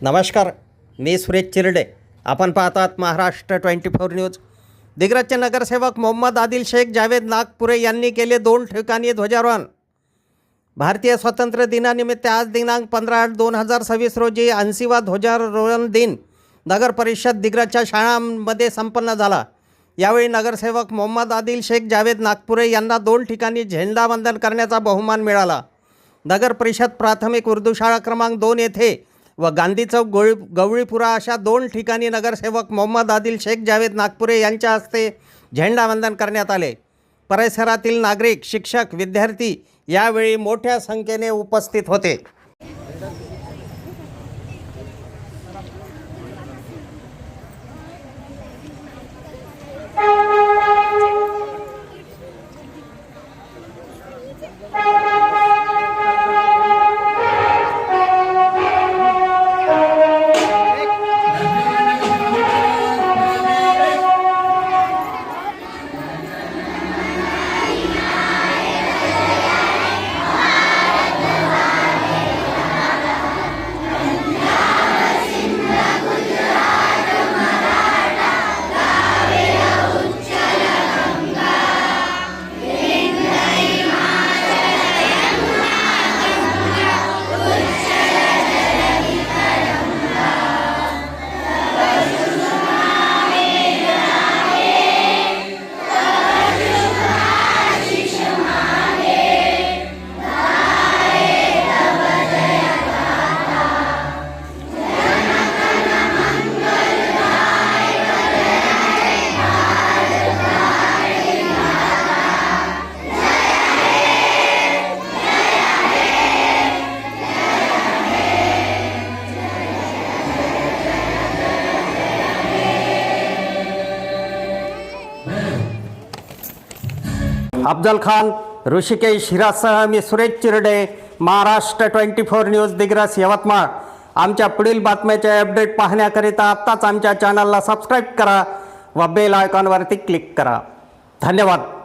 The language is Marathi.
नमस्कार, मी सुरेश चिरडे. आपण पाहतात महाराष्ट्र 24 न्यूज. दिग्रजचे नगरसेवक मोहम्मद आदिल शेख जावेद नागपुरे यांनी केले 2 ठिकाणी ध्वजारोहण. भारतीय स्वातंत्र्य दिनानिमित्त आज दिनांक 15/8/2026 रोजी 80वा ध्वजारोहण दिन नगर परिषद दिग्रजच्या शाळांमध्ये संपन्न झाला. यावेळी नगरसेवक मोहम्मद आदिल शेख जावेद नागपुरे यांना 2 ठिकाणी झेंडावंदन करण्याचा बहुमान मिळाला. नगर परिषद प्राथमिक उर्दू शाळा क्रमांक 2 येथे व गांधी चौक गवळीपुरा अशा 2 ठिकाणी नगरसेवक मोहम्मद आदिल शेख जावेद नागपुरे यांच्या हस्ते झेंडावंदन करण्यात आले. परिसरातील नागरिक, शिक्षक, विद्यार्थी यावेळी मोठ्या संख्येने उपस्थित होते. अफजल खान, ऋषिकेश हिरासह मी सुरेश चिरडे, महाराष्ट्र 24 न्यूज, दिग्रस, यवतमाळ. आमच्या पुढील बातम्याचे अपडेट पाहण्याकरिता आत्ताच आमच्या चॅनलला सबस्क्राईब करा व बेल आयकॉनवरती क्लिक करा. धन्यवाद.